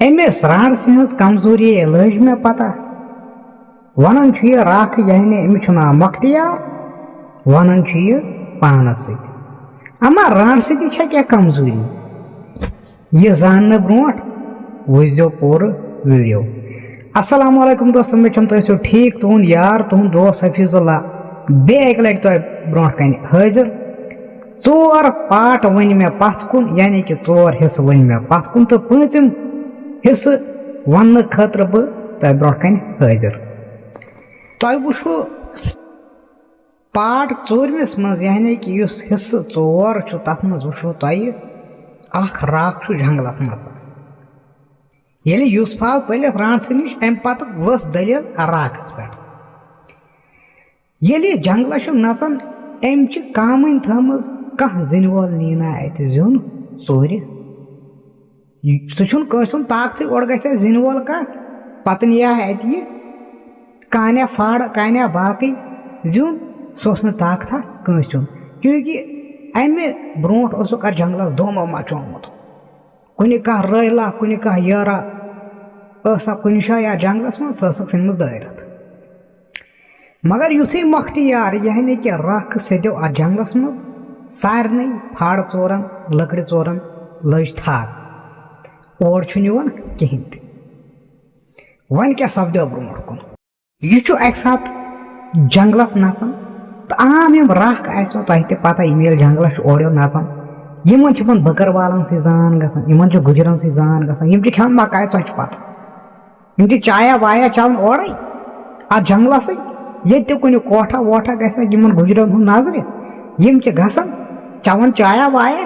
अमिस राण हज कमजोरी लज मे पता वन राख यानी अमिस नाव मख्तियार वन पानस अमा राण सती क्या कमजोरी यह जान ब्रोट वुजो पूर वीडियो। अस्सलाम वालेकुम दोस्तों मेचम तुम ठीक तुहद यार तुहद दोस्त हफीजुल्ला बे एक लट तुह ब्रो कन हाजिर चोर पार्ट वन मे पथ कुन यानी कि चोर हिस्स वन मे पथ कुन तो पम हिस्स वन खतर बह तुह ब्रो कन हाजिर। तुह वो पार्ट चोरमिस मज यानी कि हिस्स चोर तथ मज वो तुह राख जंगलस मज ये यूसुफ चलित राण नश अम पत वस दलील राखस पे ये जंगल नचान अम कामन थम कह जिन वोल नीना अत जुन चोर सह ताकत ओर ग जिन वोल कह पत निया अत कान्या फाड़ कान्या बाकी जुन सह ताकता कंस क्योंकि अमे ब्रोट जंगलस दोमो मचोमुत कुन कह रैला कुन कह यारा कुन या जंगलस मज सह दारत मगर युथी मख्तियार यानी कि रख सदो अ जंगलस मज सारे फाड़ चोरन लकड़ चोरन लज थाक और कहें वन क्या सपदो ब्रोट कुन यह अक सात जंगलस नचान तो आम यम रख आसो तुह ते पता ये जंगलस ओर नचान इन बकरवालन सी जान ग गुजरन सी जान ग खान मकाय तुह पता इन चाया वाया चवन और अ जंगलस ये कुन कोठा वोठा ग गुजरन हूं नजर यम गसान चवन चाया वाया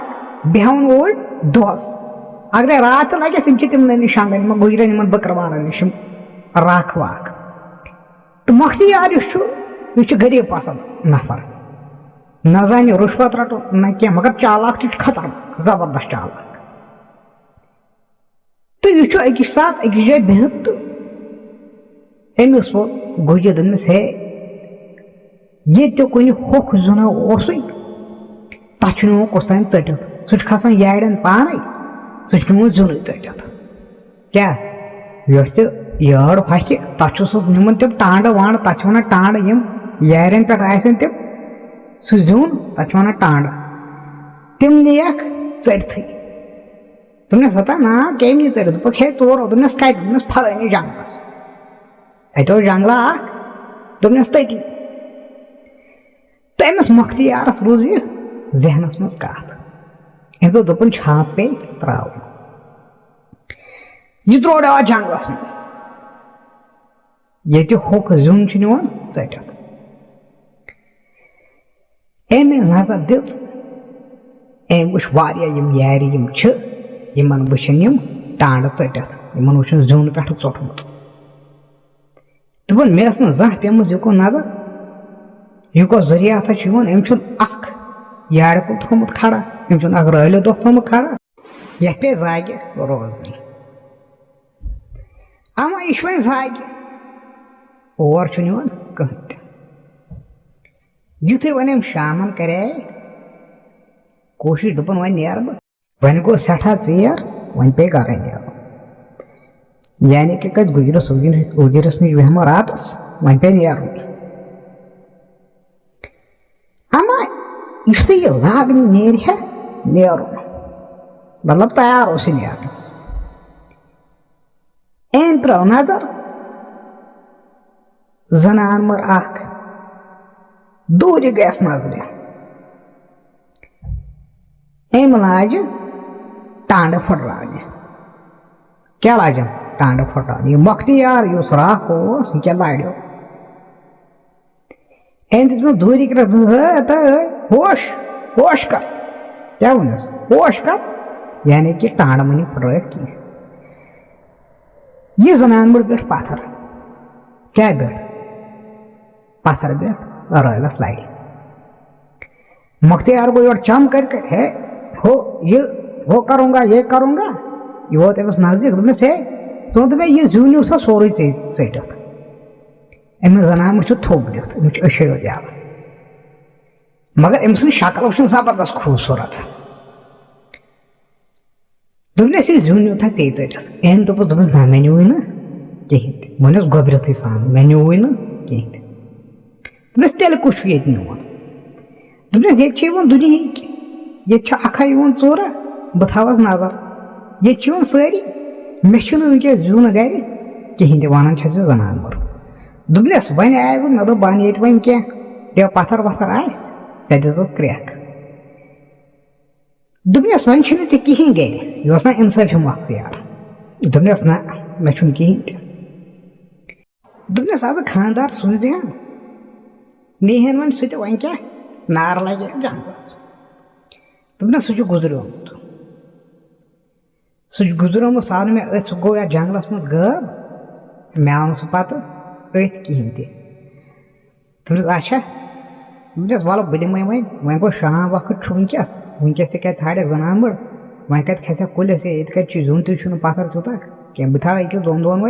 बेहन ओर दोस अगर रात लगे तम शंगन गुजरन बकरवालन नश राख वाख तो मख्तियार यह गरीब पसंद नफर न जान रुश्वत रटो न क्या मगर चालाक खतरनाक जबरदस्त चालाक तो यह अकिस सात अकिस जाए बिहत तो अमिस वो गुजर दोनस हे ये कुन होख जुना तथ कुस ताम चटित सह खसान याड़न पान सह जुन चटित क्या याड़ हक तथ निमन तम टांड वांड तथ वन टांड यम यारन पे आसन तम सह जुन तथ वन टांड तम नियक चढ़ तुमने सता ना कम नी चढ़ दुप हे चोर दोपस कत फलानी जंगलस अत जंगला दोपस तती तो अमिस मख्तियारस रोज यह जहनस मज कत अम दोपन छाप पे त्राव यह त्रोड़ जंगलस मज ये होख जुन निवान चटित अम नजर दिस अम वो यार यमन वुन टांड चटित इन वो जुन पे चोटमुत दोपन मे जह पेम युकुन नजर युको जरिया अम याड़ कुल थोमुत खड़ा अम रैलो दो थोमुत खड़ा यह पे जागे रोजन अमा यह वो जागे और कहें युथे वन शामन करे कोशिश दोपन वन नेर वन गो सठा चेर वन पे गर नेर यानी कि कत गुजरस उजरस नश बेहमो रातस वन पे नेर अमा युथे यह लागनी नेर मतलब तैयार नेरनस अन त्रो नजर जनान मर दूर गैस नजर अम लाज टांड फटराने क्या लाजन टांड फटराने यह मख्तियार उस राख यह क्या लाड़ो अम दिस दूर होश होश कर क्या वनस होश कर यानी कि टांड मनी फटरा कह यह जनान मर पे पत्थर क्या बैठ पत्थर बैठ रैलस लाड़ी मख्तियार को योर चम कर है हो ये वो करूँगा ये करूँगा ये वो तमस नजदीक दोपस हे चोन मे यह जुन सोरे चटित अम जनान थोप दिख अशो याद मगर अम सक्ल जबरदस्त खूबसूरत दोपनस यह जुन यूथा चे टित अम दोपस ना मे न्यूई ना कहें वोनस गोबरत सान मे न्यूई ना कहें दोपनस तेल कुछ ये न्यून दोपनस ये दुनिया ये अखा चोरा बह थवस नजर ये सारी मे वनकस जुन गर कहें वन जनान मोर दोपनस वन आयस मे दोप बन ये वन क्या पत्थर वत्थर आे दिस क्रैक दोपनस वन कहें गर यह ना इंसाफी मुख्तियार दोपनस ना मे कहें दोपनस अब खानदार सूझान नीहन वन सह वन क्या नार लगे जंगलस दोपनस सह गुजरोमुत सह मे सह गो या जंगलस मज गब मे आव सह पत कहें दोपनस अच्छा दोपनस वल बह दिम वन गो शाम वक्त वनकस ाड़ जनान बड़ वन कत खस कुलिस ये कत जुन तुम पत्थर तूता क्या बह था अकिस दोन दोन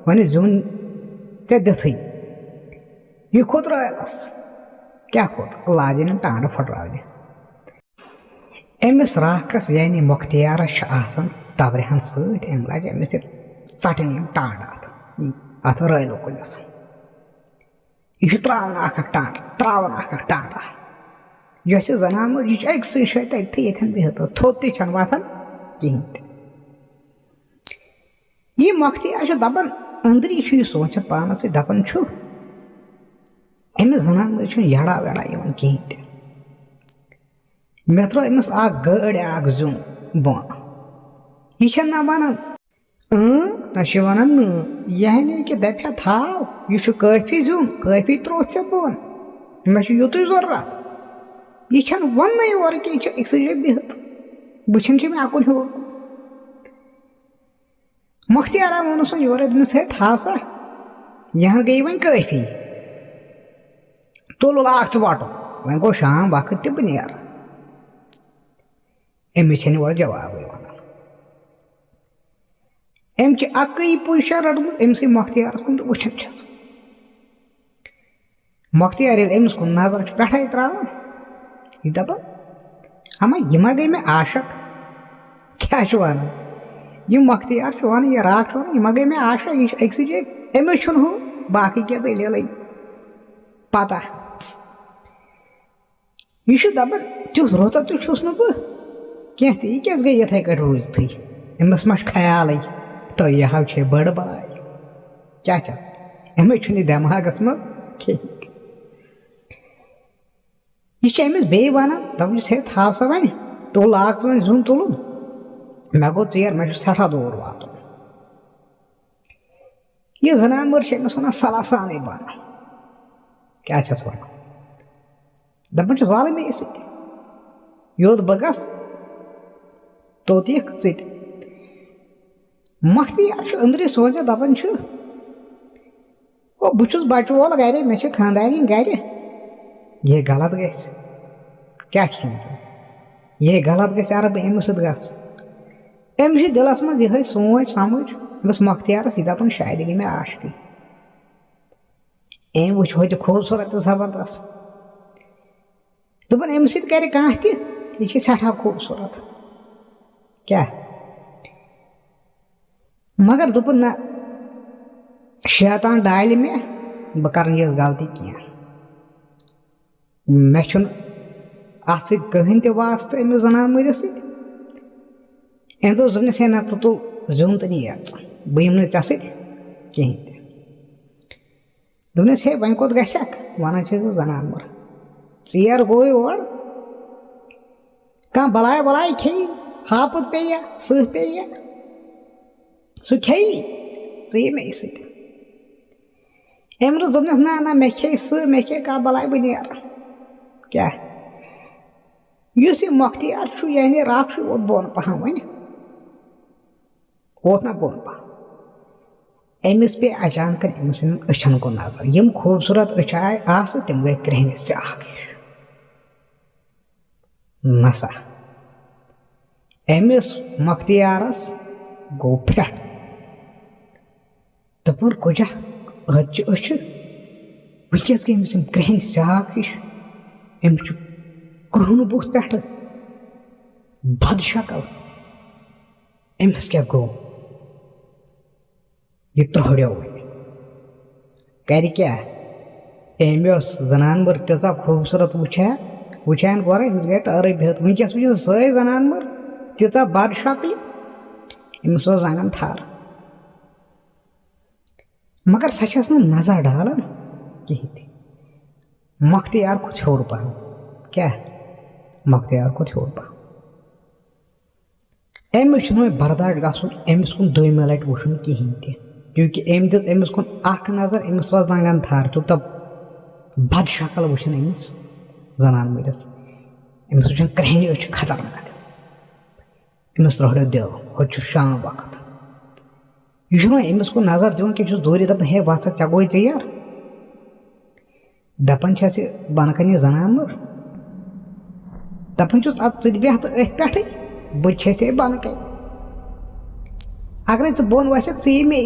वन जुन ऐ दिथी यह खोत रयलस क्या खोत लाजन टांड फटरावने अमिस राखस यानी मुख्तियारस तबरहन सम लाज अमिस चटन टांड अत रयलो कुलिस यह त्रावन अख टांड यह जनान मोज यह अक्सै जाए तथि ये बिहत थोद तन वथान कहें यह मुख्तियार दपान अंदरी यह सोचान पानस दपान अमिस जनान मज यड़ा वेड़ा कहें मे त्रो अमिस गड़ जुन बोन यह ना वन वन यानी कि दपा थाव यह काफी जुन काफी त्रोथ बोन मे युत जरूरत यह वन और कि अक्सै जाए बिहत बुछन मे अकुन होर मुख्तियारा वोनस योर दोपस है थाव सा यहाँ गई वन काफी तुल लाग वाटो वन गो शाम वक्त बह नेर अमिस और जवाब वन अम अकई पोजिशन रटम अमस मुख्तियार कुन तो वुचान मुख्तियार अमिस कुन नजर पे त्रावान यह दपान अमा यह मा गई मे आशक क्या वन यह मुख्तियार वन यह राख वन यह मा गई मे आशक यह अक्सै जाए अमिस हूँ बाकी क्या दलील पता यह दपान तुस रोता तुस ना बह कह यह क्या गई ये कट रूजत अमस मा ख्याल तो यह बड़ बलाय क्या अमिस दिमागस मज कहें यह अमिस बे वन दपस है थाव सा वन तुल लाग वन जुन तुलन मे गो ेर मे सठा दूर वात यह जनान मोर अमिस वन सलाह सान बन क्या वन दपान वाल मे योत बह गस तोत यह मुख्तियार अंदरी सोचा दपान वो बहुत बच वोल गर मे खानदारी गर यह गलत ग क्या सोचन यह गलत गर बह अमिस अमिस दिलस मज यह सोच समझ अमिस मुख्तियारस यह दपान शायद गई मे आशकी अम वो खूबसूरत जबरदस्त दोपन अमिस कर यह सठा खूबसूरत क्या मगर दोपन ना शैतान डाल मे बह कर गलती कह मे अत कहें वास्ते अमिस जनान मरिस दोपनस है ना तुल जुन तो नीर बह यम कहें दोपनस है वन कोत गक वन जनान मोर ेर गो और कह बलाय बलाय खे हापुत पे सह पे सह खे मे अम दोपनस ना ना मे खे सह मे खे कह बलाय बह नेर क्या इस मुख्तियार यानी राख वोत बोन पहन वन वोत ना बोन पहन अमिस पे अचानक अमिस अछन को नजर यम खूबसूरत अच आस तम गई क्रहन स्याह नसा अमिस मुख्तियारस गो फट दपुन कुजा अच वनकस गई अमिस क्रहन स्याह हिश क्रुहन बुथ पे बद शक्ल अमिस क्या गो यह त्रोड़ो कर क्या अमिस जनानबर तीचा खूबसूरत वुचान गोरे अमिस गई टर्रे बिहत वनकस वो सै जनानबर तीचा बद शक्ल अमिस जंगन थार मगर सच नजर डालान कहीं मख्तियार खुद हूर पहन क्या मख्तियार खुद हूर पहन अमिस बर्दाश्त गन अमिस कुन दोम लट वुन कहें क्योंकि अम दिस अमिस कुन अख नजर अमिस जंगन थार तो तब बद शक्ल वुन अमिस जनान मरिस अमिस वुन क्रहनि अच खतरनाक अमिस त्रोड़ो दिल हो शाम वक्त यह अमिस कुन नजर दिवन कि दूर दपान हे वसा ऐ गो यार दपान बन कन जनानर दपान अत बेहत अथ पे बे बन कन अगर बोन वसक मे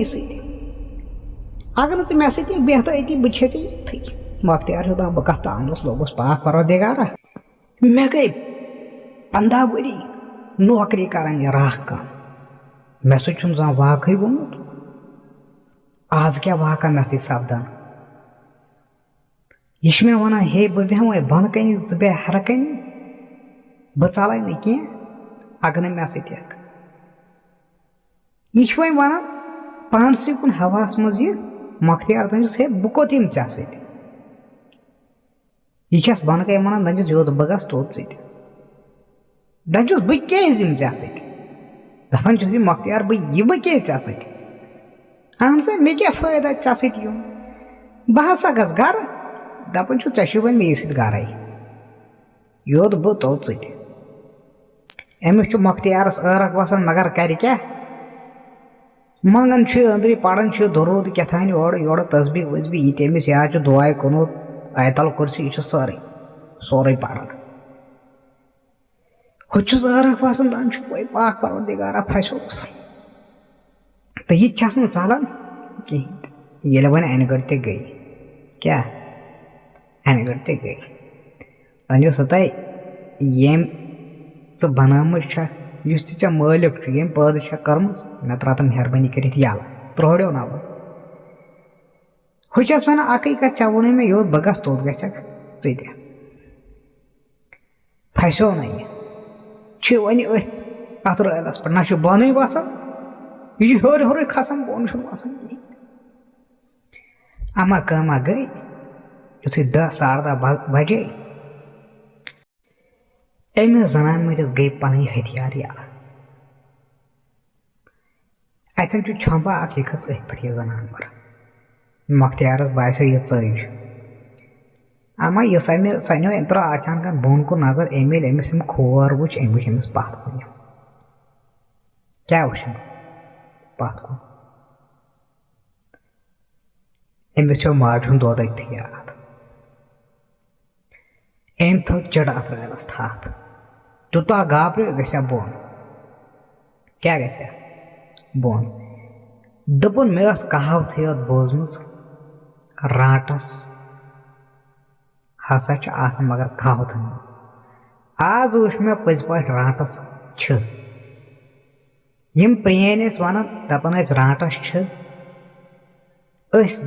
अगर मे सह बेहत अति बे ये मख्तियार बह कत तानस लोगस पाक परवरदिगारा मे गई 15 वरी नौकरी करान यह राह काम मे सह वाकई वोमुत आज क्या वाका मे सह सपदान यह मे वन हे बह बेहमे बन कन बे हर कन बह चल न कह अगर मे सह यह वो वन पानस कुन हवास मज यह मख्तियार दस हे बह कोत यम ऐ सत यह बन कन वन दस योत बह गस तोत सत दस बह क्या ऐ सत दपान मख्तियार बह क्या ऐ सत अहन सा मे क्या फायदा ऐ सत यून बह हसा गस गर दपान ऐ वो मे सत गर योत बह तोत सत अमिस मख्तियारस ٲरक वसान मगर कर क्या मंगन अंदर पढ़ान दरूद कथान योड़ तस्बी वस्बी ये अमिस याद दुआ कुनूत आयतल कुर्सी यह सोरे पढ़ान हुस ٲरक वसान दान वही पाक परवरदिगारा फसोस तो यह चलान कहें ये वन अन गढ़ गई क्या अन गढ़ गई दान सतह यम बनाम चे मालिक यम पैदा कर्म मे त्र मेहरबानी कर त्रोड़ो ना हुस वन अक कत वे वो मे योत बह गस तोत गक चे फसो ना यह वन अत रैलस पे ना बन बसान यह हर हर खसान बोन बसान कहें अमा कमा गई यु 10 10:30 बजे अमिस जनान मरिस गई पन हथियार याद अतन छंबा यह खच पे जनान मर मख्तियारस बासो यह चज अमा यह सनो अम त्रो अचानक बोन कुन नजर अमे अमिस खोर वो अमिस पथ कुन क्या वो पथ कुन अमिस माज दोद अथी याद अम थो चिड़ अत रैलस थप तूता गाब्र गसा बोन क्या गसा बोन दपुन मे कहावत बोजम राटस हसा मगर कहावतन मज आज वो मे पज पे राटस यम प्रेन वन दपान राटस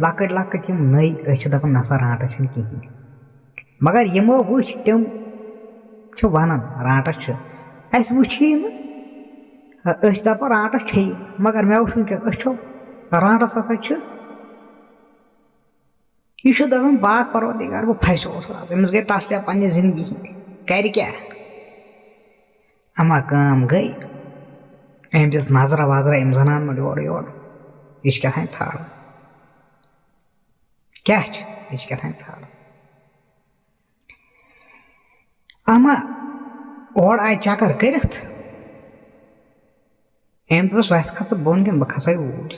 लकट लकट यम नई दपान नसा राटस कहें मगर यमो वो तम वन राटस अस वुची दपा राटस छे मगर मे वुच वनकस अच्छो राटस हसा यह दपान पाक परवरदिगार बह फसोस आज अमिस गई तस पे जिंदगी कर क्या अमा काम गई अम दिस नजर वजर अम जनान मे योड़ योड़ यह क्या छाड़ क्या क्या छाड़ अमा और आय चक्कर कर दोस वस खस बोन कन बह खसै ऊर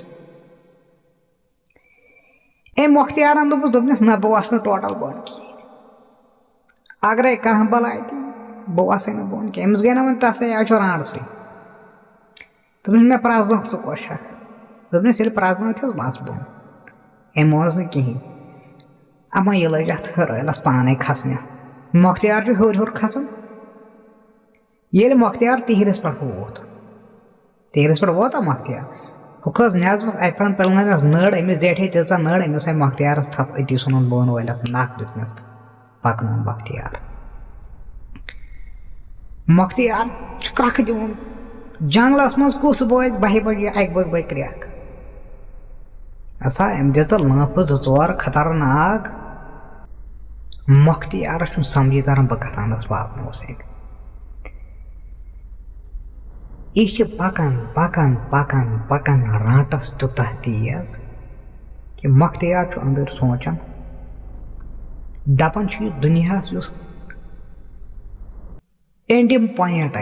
मख्तियारन दोपस ना बह वस टोटल बोन कहें अगर कह बलाय ती बह वस बोन कह अमिस गई ना वो तस आज रांडस दोपस मे प्रजन सह कोश दोपस ये प्रजन बस बोन अम मोनस न कहें अमा यह लग अत रैलस पाने खसने मख्तियार हर हर खसान ये मख्तियार तिहरस पे वोत तेरस पे वोता मख्तियार हुकस नेजमस अफन पिलनस नड़ अमिस जेठे तीचा नड़ अमिस आई मख्तियारस थप अति सुन बोन वल नाक दुतनस पकन मख्तियार मख्तियार क्रख दिवन जंगलस मज कुस बोज बह बज अक बज क्रख असा अम दिल लाफ जोर खतरनाक मख्तियार समझी तरन बह कथानस वापनो यह पकन पकन पकन पकन राटस तूतः तेज कि मख्तियार अंदर सोचान दपान दुनिया एंडिंग पॉइंट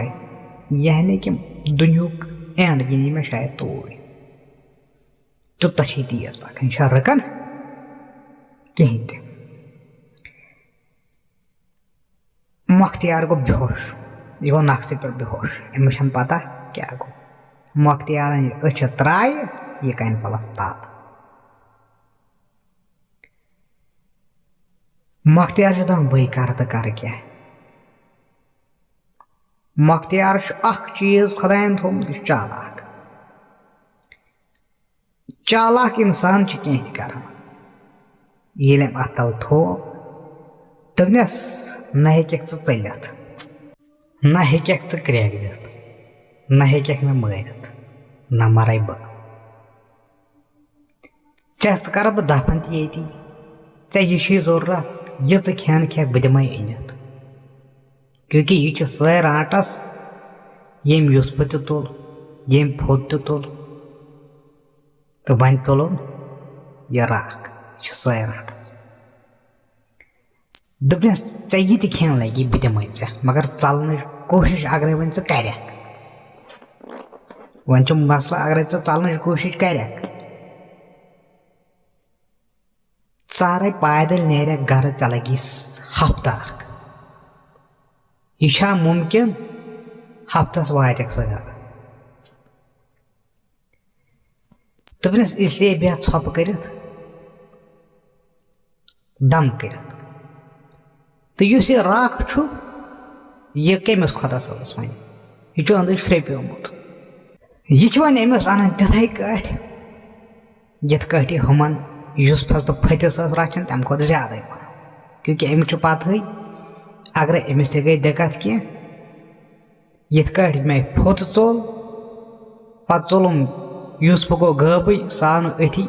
यानी कि दुनियुक एंड गिनी में शायद तोड़ तूतः तेज पकन रकन कहीं ते मख्तियार गो बेहोश यह गो नक्शे पर बेहोश अमिस पता क्या गो मख्तियार अच त्राय यह कन पलस ताल मख्तियार दपान बह कर तो कर क्या मख्तियार चीज खुदायन थोमुत चालाक चालाक इंसान कह कर ये अत तल थो दपनस न हेक चलित न हेक क्रैक दित न हेक मे मारित न मर बह च कर बह दफन ये यह जरूरत यह खेन खेक बह दिमे अनित क्योंकि यह सै राटस यम यूसुफ तुल यम फोत तुल तो वन तुलन यह राख यह सै राटस दपनस ऐ यह खेन लगी बह दिमे मगर चलन कोशिश अगर वन कर वन मसला अगर चलन कोशिश कर सारे पैदल नेर घर चलगी हफ्ता यह मुमकिन हफ्तस वात सह घर दपनस इसलिए बेह छप कर दम कर तो यह राख यह कमिस खुदा सबस वन यह अंदर ख्रेप्योमुत यह वन अमिस अनान तिथे कट यथ कट हमन यूसुफस तो फतिस रचान तम खुद ज्यादा क्योंकि अमिस पता अगर अमिस ते गई दिक्कत कह यथ कट मे फोत चोल पत चोलुम यूसुफ गो गबी सावन अथी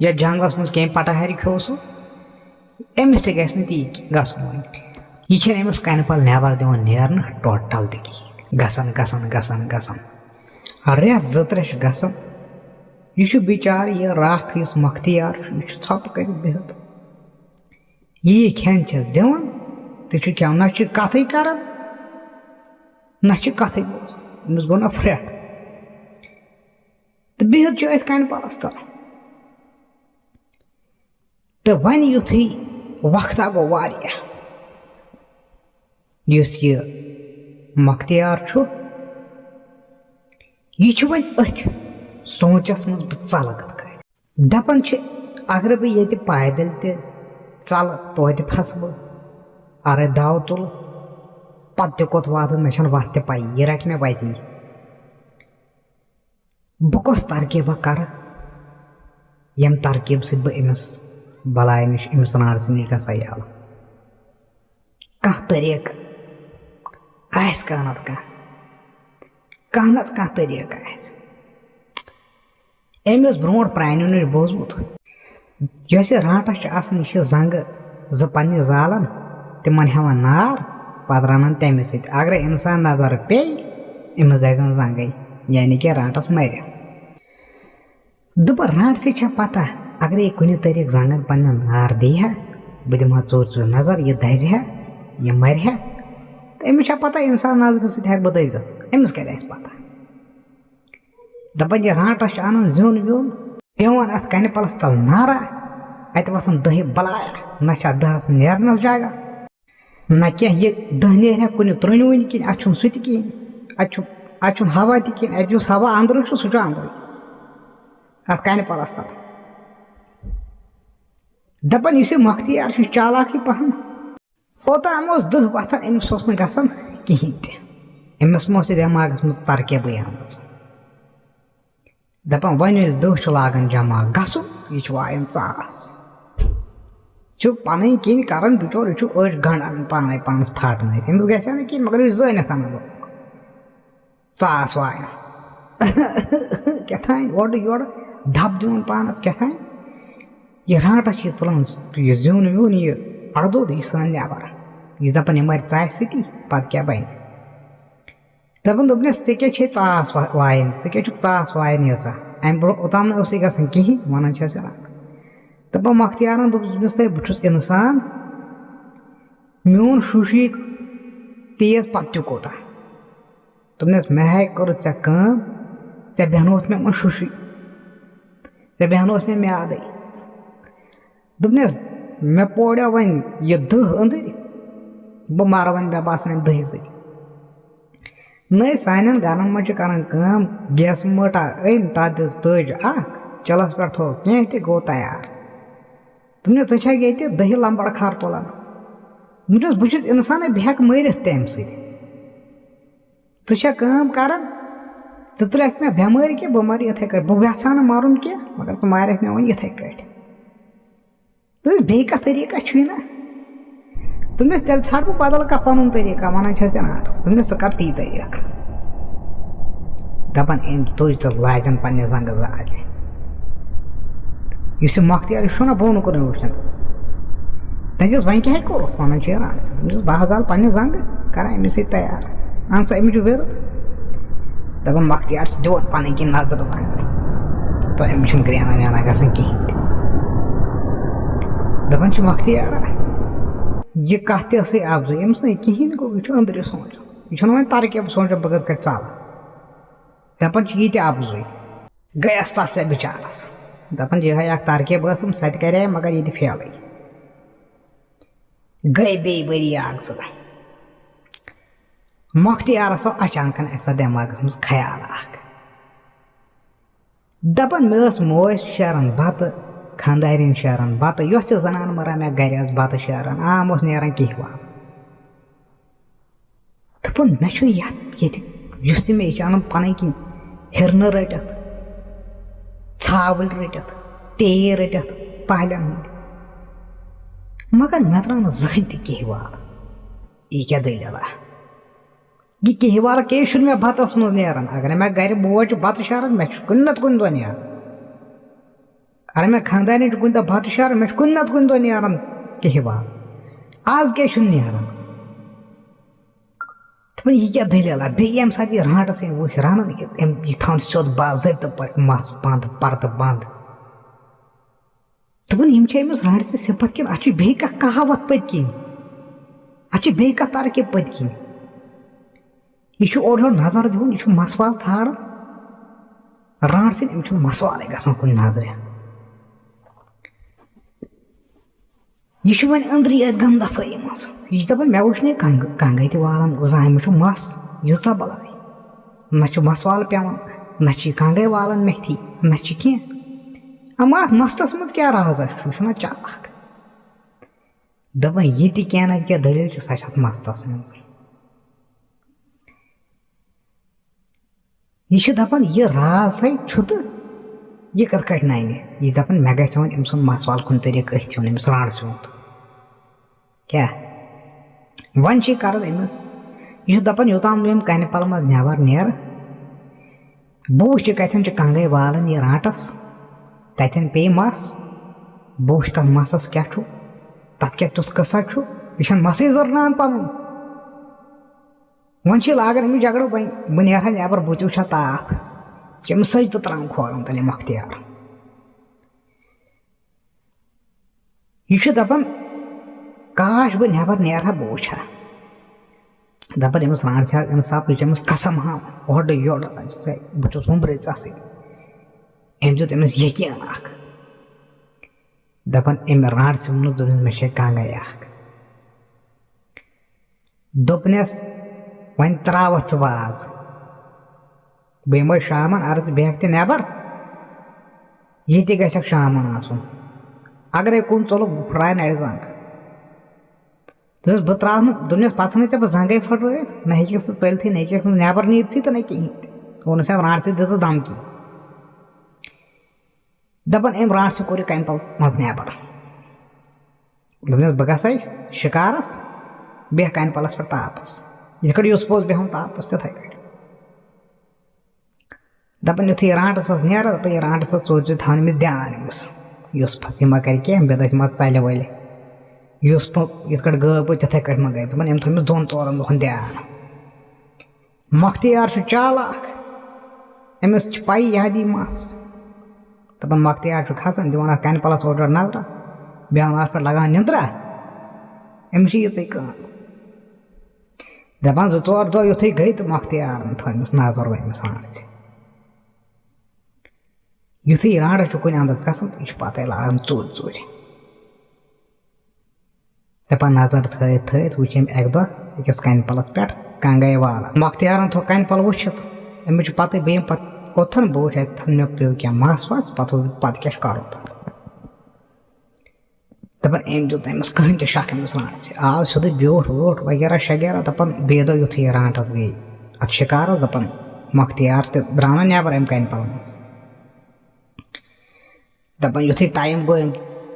या जंगलस मज कह पटाहारी खो सह अमिस ते गस ती गसन वन यह अमिस कन पल नबर दिवान नेरन टोटल तक गसन गसन गसन गसन रेत जो त्रे गसन यह बिचार यह राख इस मख्तियार यह छप कर बिहत यह खेन छस दिवान तो क्या ना कथ कर ना कथ बोज अमिस गो ना फ्रेट तो बिहत अथ कन पलस तल तो वन युथी वक्ता गो वारिया यह मख्तियार यह वन अथ सोचस मज बह चल कत दपान अगर बह ये पैदल चल तो फस बह अरे दाव तुल पत कोत वात मे वत पाई यह रट मे वती बह कस तरकीब कर यम तरकीब सत बह अमिस बलाय नश अमिस नार नश गसा यल कह तरीक आस कह नत कह तरीक आस अमिस ब्रोट प्रानियों नश बोजमुत यह राटस यह जंग जो पन्ने जालन तिमन हेवान नार पत रनान तमें सत अगर इंसान नजर पे अमिस दजन जंगे यानी कि राटस मर दुप राट से पता अगर यह कुन तरीक जंगन पन्न नार दिहा बह दिमा चोर चोर नजर यह दज यह मर तो अमिस पता इंसान नजर सत बह दजित अमिस कर पता दपान यह राटस अनान ज्योन व्योन दिवान अत कन पलस तल नारा अत वथन दह बलाया ना दहस नेरनस जगह ना क्या यह दह नेर कुन त्रोन वन कि अत सह कहें अत हवा तह अत हवा अंदर सह अंदर अत कन पलस तल दपान इस मख्तियार चालाक पहन ओतान दह वथन अमिस गसान कहें अमिस दिमागस मज तरकीब आम दपान वन दह लागन जमा गसुन यह वायन चास पन किन कर बिचोर यह अड़ गंडान पाने पानस फटन तमिस गया ना कि मगर यह जनित अन चास वायन क्या ओड योड़ धप दिवन पानस क्या यह राटा तुलान यह जुन व्युन यह अड़दोद यह सन नबर यह दपान यह मर चाय सती पत क्या बन दपान दोपनस क्या चास वायन क्या चास वायन यीचा अम ब्रो ओतान गसन कहीं वन दपा मख्तियारन दोपस बहुत इंसान मोन शुशी तेज पत कोता दोपनस मे हाय कर ऐ बेहनोस मे मन शुशी ऐ बेहनोस मे म्याद दोपनस मे पोड़ो वन यह दह अंदर बह मर वन मे बासान दह सत न सान गरन मज कर गैस मटा अन तथ तज चलस पे थो कह गो तैयार दोपनस ये दही लंबड़ खर तुलान दोपनस बहुत इंसान बह हेक मरित तम सम कर तुलक मे बेमारी कि बह मर इथे कट बह यछा मरुन क्या मगर मारक मे वन इथे कट तो बे कह तरीका ना दोपनस तेल ाड़ बह बदल कह पन तरीका वन आटस दोपनस कर ती तरीका दपान अम तुज तो लाजन पन्ने जंग जाल इस मख्तियार ना बोन कुन वुचन तस वन क्या कोर वन राट बह जाल पन्ने जंग कर अमिस तैयार अन सा अमिच विर दपान मख्तियार दिवान पन कि नजर जंग तो अमिस ग्रेना वेना गसन कहें दपान मख्तियार यह कत अफजई अमिस ना कहें गो यह अंदर सोच यह वन तरक्की सोच बगत कट चाल दपान ये अफजई गयस तस बिचारस दपान यह तरक्की बसम सत कर मगर ये फेल गई बे वरी मख्तियारस आव अचानक ऐसा दिमागस मज ख्याल दपान मे मोज शेरन बत खानदारिन शेरन बत यस जनान मरा मे गर बत शेरन आम नेरान कहवा दपान मे ये मे अन पन किन हिरन रटत छावल रटत तेर रटत पहलन हंद मगर मे द्राव जहन तहवाल यह क्या दलीला यह कहवाल कह मे बतस मज नेरान अगर मे गर मोज बत शेरन मे कुन नत कुन दह नेरान अगर मे खानदानी कुन दह बत शेरन मे कुन नत कुन दह नेरान कहवाल आज क्या नेरान दपान यह क्या दलीला बे ये सात यह राटस वो रान यह थान सोद बाजत पे मस बंद पर्द बंद दपान अमिस राट से सिफत कि अ बे कहावत पत किन अ बे तरक्की पत किन यह ओर योर नजर दिवन यह मसवाल ाड़न राट से अमिस मसवाल गसान कुन नजर यह वन अंदरी गम दफाई मज यह दपान मे वुच कंगे तालान जान मे मस यीजा बलाई न मसवाल पेवान न कंगे वालान मेथी न कह अमा मस्तस मज क्या राज ना चालाक दपान ये क्या न क्या दलील सह मस्तस मज यह दपान यह राज सही तो यह कत कट नान यह दपान मे गस वन अम मसवाल कुन तरीक अथ अमिस राड सोत क्या वन कर अमिस यह दपान योतान बह कन पल मज नबर नेर बह वुच कथन कंगे वालन यह राटस तथन पे मस बह वुच तथ मसस क्या तथ क्या तुथ कसा यह मसै जरनान पन वन लागन अमिस झगड़ बह नेर नबर बह वुचा ताप अमिस सज तो त्रान खोलन तले मख्तियार यह दपान काश बह नबर नेर बह वुचा दपान अमिस रान से इंसाफ अमिस कसम हाँ ओड योड़ बह उम्र सी अम दित अमिस यकीन दपान अम रान से वोन मे कंगे दोपनस वन त्रावत आज बह यम शामन अर्ज बेहक नबर ये गक शामन आसन अगर कुन चलुक बह फुराय नड़ जंग बह त्रा दोपनस पसन बह जंगे फुट न हेक चलती न हेक नबर नीरती तो न कहें वोनस रान से दस धमकी दपन अम राट से कोर कम पल मज नबर दोपस बह गसा शिकारस बेह कन पलस पे तापस इत पोज बेहन तापस तिथे दपन युथ राटस नीर दप यह राटस चोर थान अमिस ध्यान अमिस फस यह कर कह बेद मा चल वल इत गब तिथे कट मा गई दपन अम थोमिस 2-4 दुहन ध्यान मख्तियार चालाक अमिस पाई यह दी मस दपन मख्तियार खसान दिवान कन पलस ओर नजर बेहन पे लगान निंद्रा अमिस यी कम दपान 2-4 दह युथ गई तो मख्तियार थोमिस नजर वमिस राट युथ राट कुन अंदस गसान तो यह पत लागान चोर दपान नजर थत वुच अक दह अकिस कन पलस पे कंगाई वाला मख्तियारन थो कन पल वुचित अमिस पत बम पत ओथन बह वुच मे पे क्या मस वस पत क्या कर दपान अम दुत अमिस कहन तो शक अमिस राट आव सोद ब्योठ वोठ वगैरह शगैरह दपान बे दह युथ राटस गई अत शिकारस दपान मख्तियार द्राव ना नबर अम कन पल मज दपान युथ टाइम गो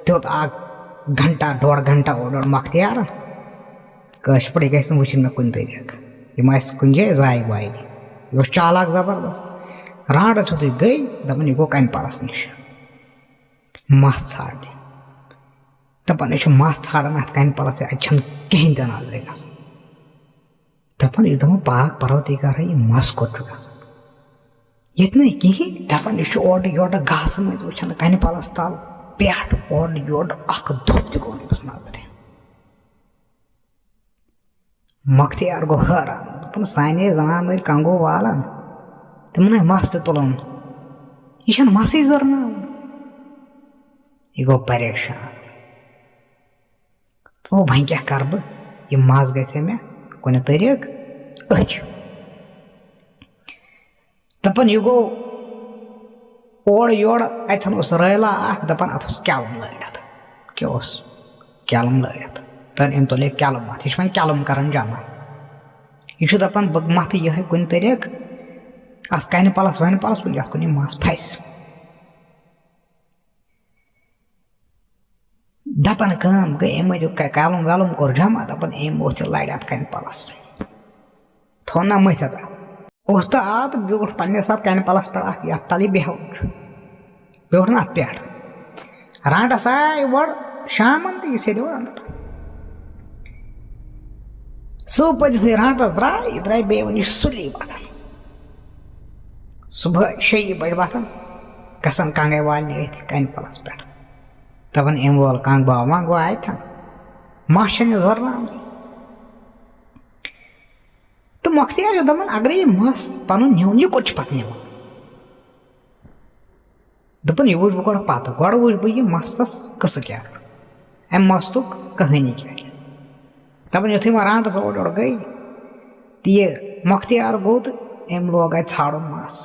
त्योत 1-1.5 घंटा ओर मख्तियार कश पे गि वुचन मे कुन तरीक यम कुन जाए जाय वाय यह चालाक जबरदस्त राटस युथ गई दपान यह गो कन पलस नश मस छाड़ने दपान यह मस छाड़न अत कन पलस अत कहें ते नजर ग दपान यह दप पाक परवदिगार यह मस कोट ग ये कहें दपान यह ओर योर घास मज वुचान कन पलस तल पे ओर योर धुप तक अमिस नजर मख्तियार गो हैरान दपन साने जनान कंगो वालान तिमन मस तुलान यह मस जरना यह गो परेशान तो वह क्या कर बह यह मस गसे मे कुन तरीक अथ दपान यह गो ओर योर अथन रैला दपान अत कलम लड़त क्या कलम लड़त तन अम तुल कलम अत यह कलम कर जमा यह दपान बह मत यह कुन तरीक अत कन पलस वन पलस कुन अत कुन मस फस दपान कम गई अम मज कलम वलम कोर जमा दपान अम वो लड़ अत कन पलस थो ना मथ उस तो आ तो ब्योठ पे सब कन पलस पे अत तल बेहन ब्योठ ना अत पे राटस आय वड़ शामन तो यह सो अंदर सो पद राटस द्राय बे वन सुली वतन सुबह 6 बजे वतन गसान कंगाई वालने कन पलस पे दपान अम वोल कंग बाव वंग गो अतन मस जरना तो मख्तियार दपान अगर यह मस पन न्यून यह कोट पे निवान दपान यह वुच बह गो वुच बह यह मस्तस कस क्या अम मस्तुक कहानी क्या दपान युथ वह राटस ओर गई तो यह मख्तियार गो तो अम लोग अत छाड़न मस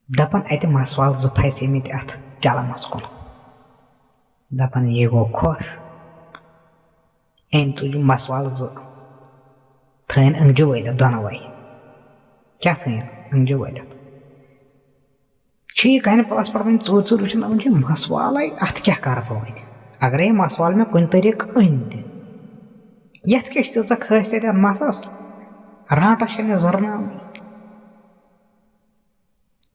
दपान अत मस वाल 2 फसे मत अत कलमस कुन दपान यह गो खुश अम तुल मस वाल 2 थन अंगजु वलित दोनवे क्या थन अंगजु वलित कन पलस पे वो चोर वो मस वाल अत क्या कर बह वन अगर यह मस वाल मे कुन तरीक अन तथ क्या तीजा खासियत मसस राटस जरना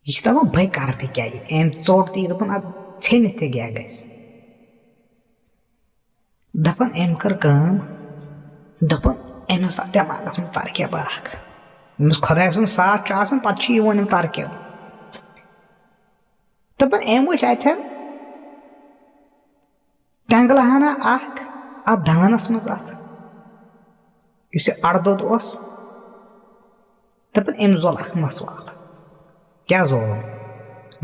यह दपान बह कर क्या अम चोट ती दपान अत छनित क्या गस दपान अम कर दपान अमिस दिमागस मज तरकीब अमिस खुदा सुन साथ पे तरकीब दपान अम वुच अथन टंगल हना अत दानस मज अड़दोद दपान अम जोल मस वाल क्या जोल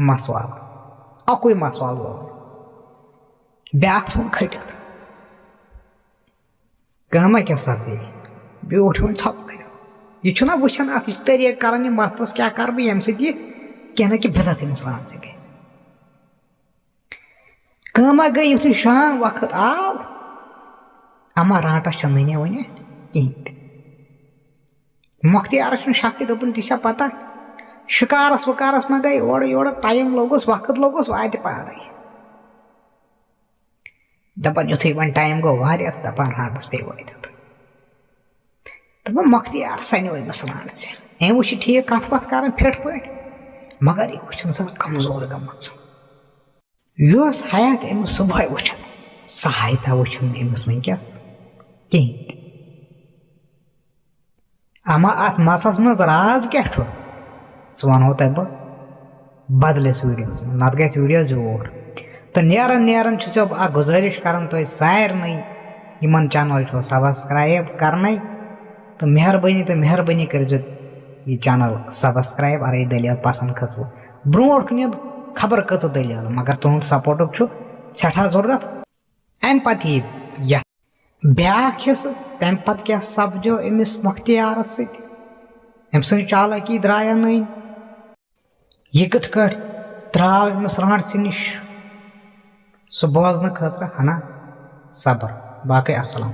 मस वाल अकुई मस वाल जोल ब्या थोन खटित कमा क्या सब्जी ब्योठ वो थप कर यह वुचान अत तरीक कर मसस क्या कर बह ये कह ना कि बिदत अमिस राट से गई कमा गई युथ शाम वक्त आव अमा राटस नने वन कहें मख्तियार शक दोपन ती पता शिकारस वकारस में गई ओर योर टाइम लोगस वक्त लोगस वात पारे दपान युथै वन टाइम गो वारिया दपान रांडस पे वात दपान मख्तियार सनो अमस रांड ए वो ठीक कत वत कर फिट पे मगर यह वो कमजोर गमच यह हयात अमस सुबह वो सहायता वो अमस वनकस कहें अमा अत मसस मज राज क्या सह वनो तह बह बदलिस वीडियोस में नत गस वीडियो जोर तो नेरन नेरन गुजारिश कर तुम सारे इन चैनल सब्सक्राइब करने तो मेहरबानी कर यह चैनल सब्सक्राइब अरे दलील पसंद खसव ब्रो खबर कच दलील मगर तुंद सपोर्ट सठा जरूरत अम पे ब्या हिस्स तम पे क्या सपदो अमिस मुख्तियारस सम चालाकी द्राया नई यह कथ द्राव अमिस रांडस नश सह बोजन खतर हना सब्र बाकी अस्सलाम।